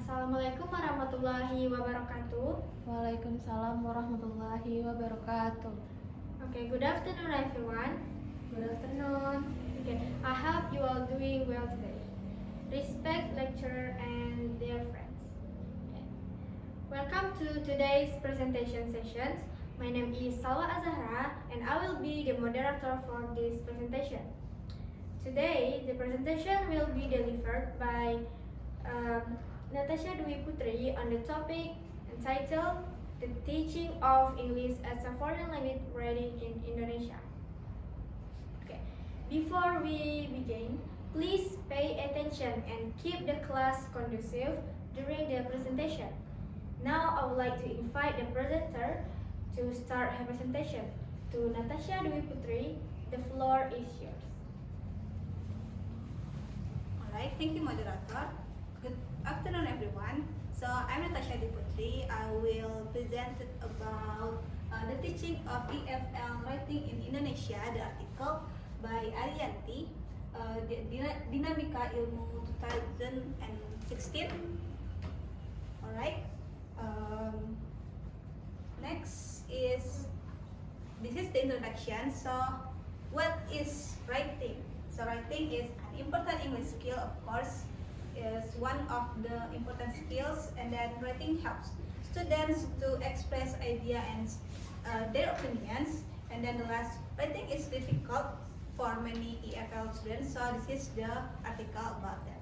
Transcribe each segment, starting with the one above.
Assalamualaikum warahmatullahi wabarakatuh. Waalaikumsalam warahmatullahi wabarakatuh. Okay, good afternoon everyone. Good afternoon. Okay, I hope you all doing well today. Respect lecturer and dear friends. Okay. Welcome to today's presentation sessions. My name is Salwa Azahra and I will be the moderator for this presentation. Today, the presentation will be delivered by Natasha Dwi Putri on the topic entitled The Teaching of English as a Foreign Language Reading in Indonesia. Okay. Before we begin, please pay attention and keep the class conducive during the presentation. Now I would like to invite the presenter to start her presentation. To Natasha Dwi Putri, the floor is yours. Alright, thank you, moderator. Good afternoon, everyone. So I'm Natasha Dwi Putri. I will present about the teaching of EFL writing in Indonesia, the article by Ariyanti, Dinamika Ilmu 2016. Alright. Next is this is the introduction. So what is writing? So writing is an important English skill, of course, is one of the important skills, and then writing helps students to express idea and their opinions. And then the last, writing is difficult for many EFL students, so this is the article about that.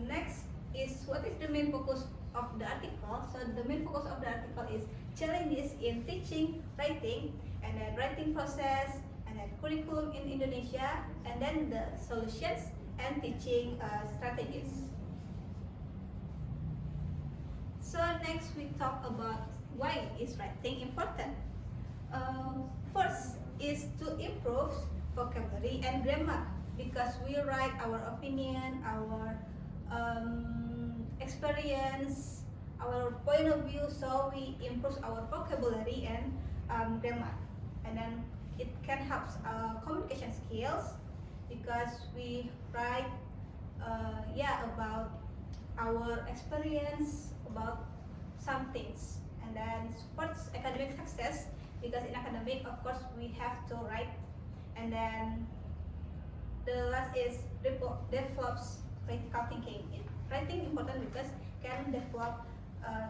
Next is what is the main focus of the article. So the main focus of the article is challenges in teaching writing, and then writing process, and then curriculum in Indonesia, and then the solutions and teaching strategies. So next we talk about why is writing important. First is to improve vocabulary and grammar, because we write our opinion, our experience, our point of view, so we improve our vocabulary and grammar. And then it can help communication skills, because we write about our experience about some things, and then supports academic success, because in academic, of course, we have to write. And then the last is develops critical thinking. Writing important because can develop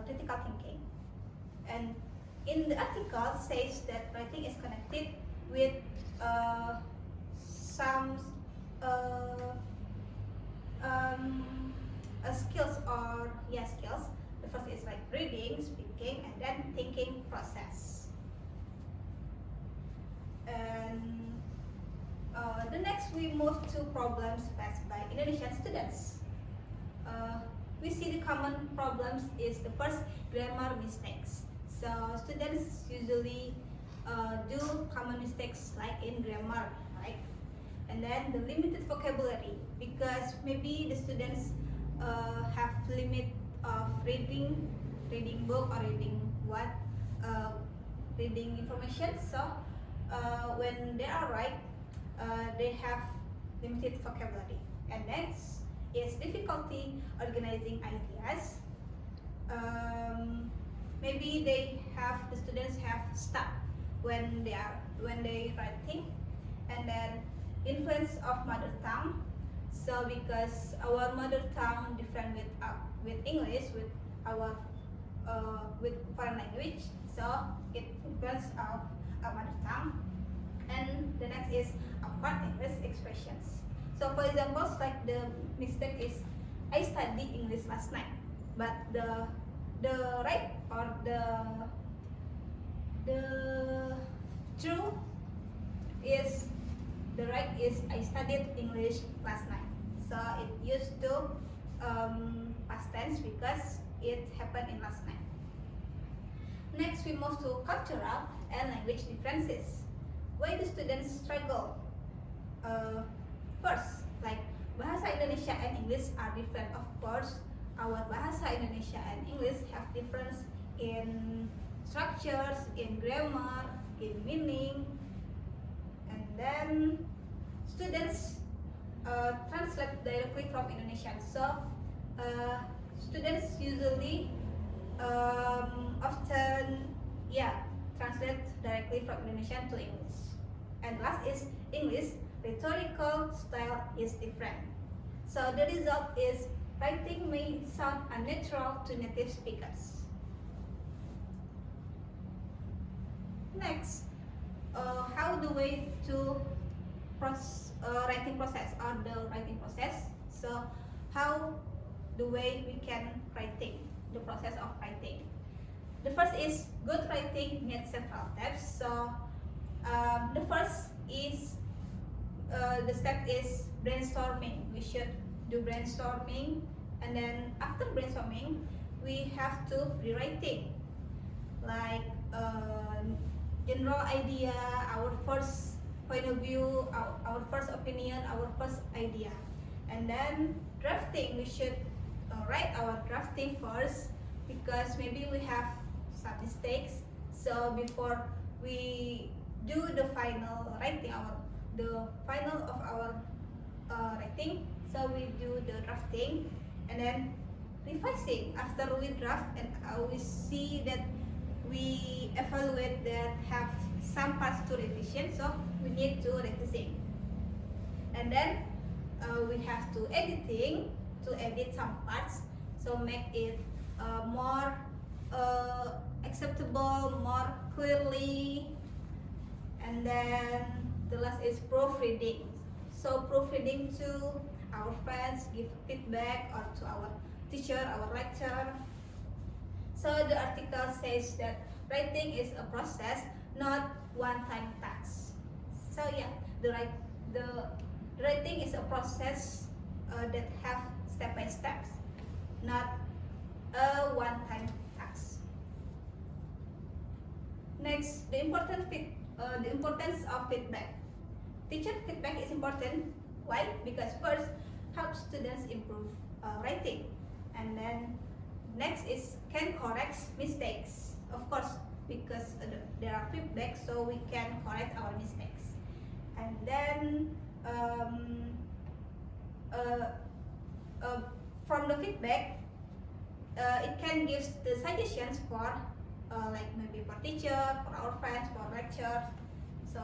critical thinking. And in the article says that writing is connected with some skills or skills. The first is like reading, speaking, and then thinking process. And the next we move to problems faced by Indonesian students. We see the common problems is the first, grammar mistakes. So students usually do common mistakes like in grammar, right? And then the limited vocabulary, because maybe the students have limit of reading book or reading information. So when they are right, they have limited vocabulary. And next is difficulty organizing ideas. Maybe the students have stuck when they writing. And then influence of mother tongue. So because our mother tongue different with English, with our with foreign language, so it influence of our mother tongue. And the next is apart English expressions. So for example, like the mistake is I studied English last night, but the right or the true is the right is I studied English last night. So it used to past tense because it happened in last night. Next we move to cultural and language differences. Why do students struggle? First, like bahasa Indonesia and English are different. Of course, our bahasa Indonesia and English have difference in structures, in grammar, in meaning. And then students translate directly from Indonesian. So students usually often translate directly from Indonesian to English. And last is English rhetorical style is different. So the result is writing may sound unnatural to native speakers. Next, how the way to writing process or the writing process. So how the way we can writing, the process of writing. The first is good writing needs several steps. So the first is the step is brainstorming. We should do brainstorming, and then after brainstorming we have to rewriting, like general idea, our first point of view, our first opinion, our first idea. And then drafting, we should write our drafting first, because maybe we have some mistakes. So before we do the final writing, the final of our writing, so we do the drafting and then revising. After we draft and we see that we evaluate that have some parts to revision, so we need to revising. And then we have to editing to edit some parts, so make it more acceptable, more clearly. And then the last is proofreading. So proofreading to our friends, give feedback, or to our teacher, our lecturer. So the article says that writing is a process, not one-time task. So yeah, the writing is a process that have step by steps, not a one-time task. Next, the importance of feedback. Teacher feedback is important. Why? Because first, helps students improve writing, and then next is can correct mistakes. Of course, because there are feedback, so we can correct our mistakes. And then from the feedback, it can give the suggestions for like maybe for teacher, for our friends, for lecture. So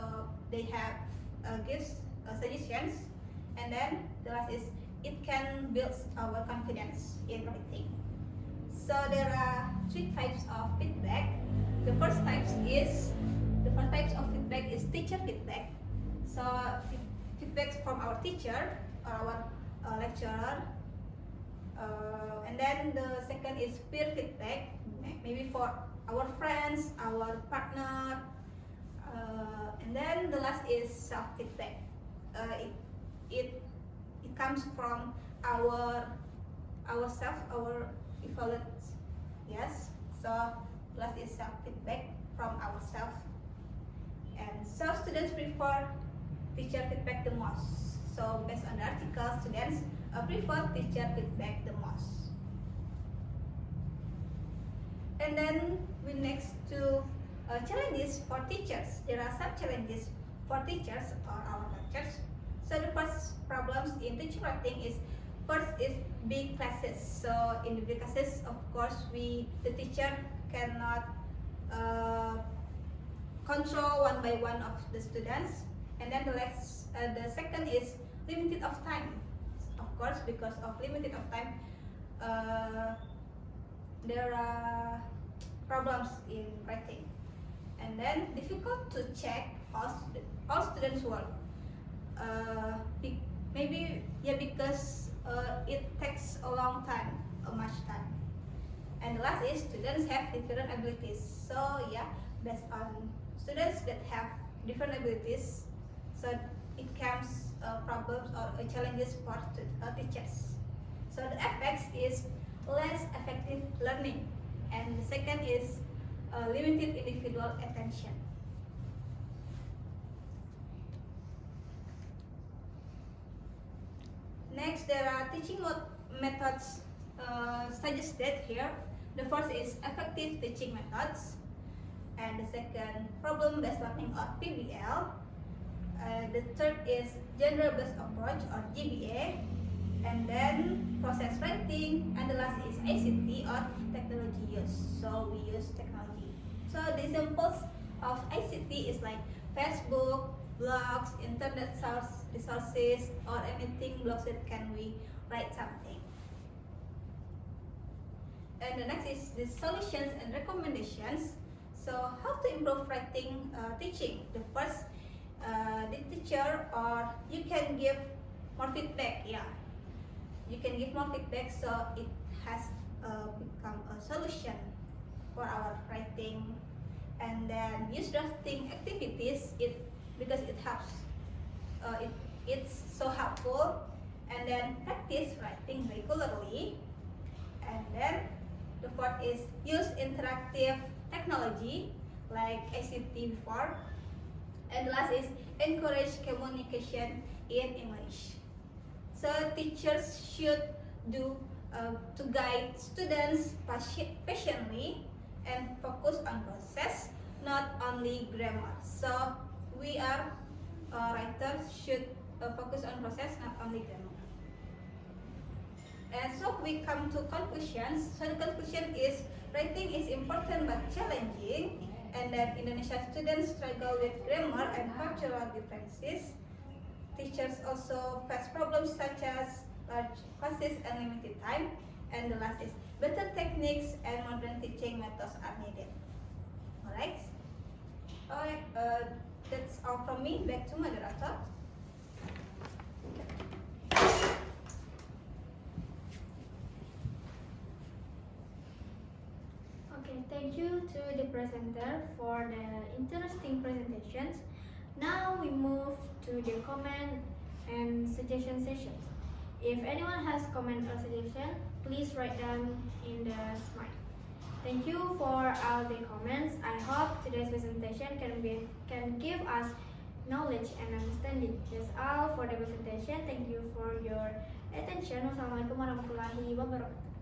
they have gives suggestions. And then the last is it can build our confidence in writing. So there are three types of feedback. The first type of feedback is teacher feedback. So feedback from our teacher or our lecturer. And then the second is peer feedback, maybe for our friends, our partner. And then the last is self feedback. It comes from ourself, our evaluate. Yes. So last is self feedback from ourselves. And some students prefer teacher feedback the most. So based on the article, students prefer teacher feedback the most. And then we next to challenges for teachers. There are some challenges for teachers or our lectures. So the first problems in teacher writing is first is big classes. So in the big classes, of course, the teacher cannot control one by one of the students. And then the second is limited of time. Of course, because of limited of time, there are problems in writing. And then difficult to check all students' work. Maybe because it takes a long time, much time. And the last is students have different abilities. So yeah, based on students that have different abilities, so it comes problems or challenges for teachers. So the effects is less effective learning, and the second is limited individual attention. Next, there are teaching methods suggested here. The first is effective teaching methods, and the second problem-based learning or PBL, The third is genre-based approach or GBA, and then process writing, and the last is ICT or technology use. So we use technology. So the examples of ICT is like Facebook, blogs, internet resources, or anything blogs that can we write something. And the next is the solutions and recommendations. So how to improve writing teaching? The first, the teacher, or you can give more feedback. Yeah, you can give more feedback so it has become a solution for our writing. And then use drafting activities because it helps. It's so helpful. And then practice writing regularly. And then the fourth is use interactive technology like ICT before. And the last is encourage communication in English. So teachers should do to guide students patiently and focus on process, not only grammar. So we are writers should focus on process, not only grammar. And so we come to conclusions. So the conclusion is writing is important but challenging, and that Indonesian students struggle with grammar and cultural differences. Teachers also face problems such as large classes and limited time. And the last is better techniques and modern teaching methods are needed. Alright, that's all from me. Back to moderator. Okay, thank you to the presenter for the interesting presentations. Now we move to the comment and suggestion sessions. If anyone has comment or suggestion, please write down in the smart. Thank you for all the comments. I hope today's presentation can give us knowledge and understanding. That's all for the presentation. Thank you for your attention. Wassalamualaikum warahmatullahi wabarakatuh.